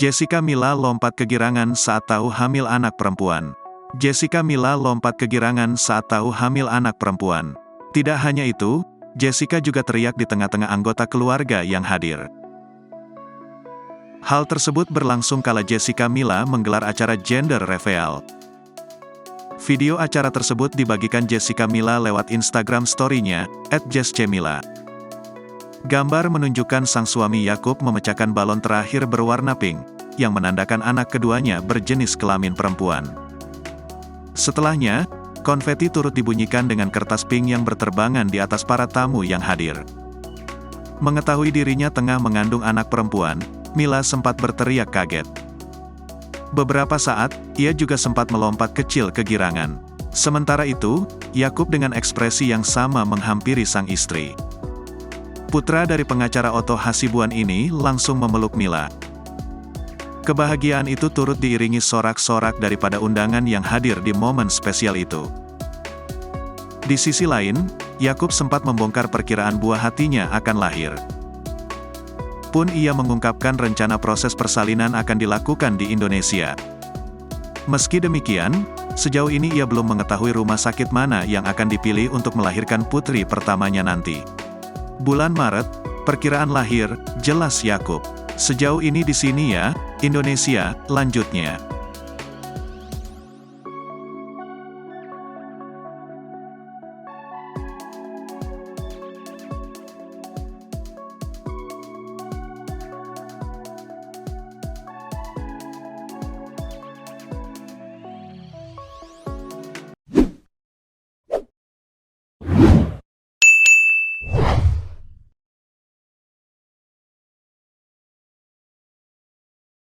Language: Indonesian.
Jessica Mila lompat kegirangan saat tahu hamil anak perempuan. Jessica Mila lompat kegirangan saat tahu hamil anak perempuan. Tidak hanya itu, Jessica juga teriak di tengah-tengah anggota keluarga yang hadir. Hal tersebut berlangsung kala Jessica Mila menggelar acara gender reveal. Video acara tersebut dibagikan Jessica Mila lewat Instagram story-nya, @jesscmila. Gambar menunjukkan sang suami Yakub memecahkan balon terakhir berwarna pink, yang menandakan anak keduanya berjenis kelamin perempuan. Setelahnya, konfeti turut dibunyikan dengan kertas pink yang berterbangan di atas para tamu yang hadir. Mengetahui dirinya tengah mengandung anak perempuan, Mila sempat berteriak kaget. Beberapa saat, ia juga sempat melompat kecil kegirangan. Sementara itu, Yakub dengan ekspresi yang sama menghampiri sang istri. Putra dari pengacara Otto Hasibuan ini langsung memeluk Mila. Kebahagiaan itu turut diiringi sorak-sorak daripada undangan yang hadir di momen spesial itu. Di sisi lain, Yakub sempat membongkar perkiraan buah hatinya akan lahir. Pun ia mengungkapkan rencana proses persalinan akan dilakukan di Indonesia. Meski demikian, sejauh ini ia belum mengetahui rumah sakit mana yang akan dipilih untuk melahirkan putri pertamanya nanti. Bulan Maret, perkiraan lahir, jelas Yakub. Sejauh ini di sini ya, Indonesia, lanjutnya.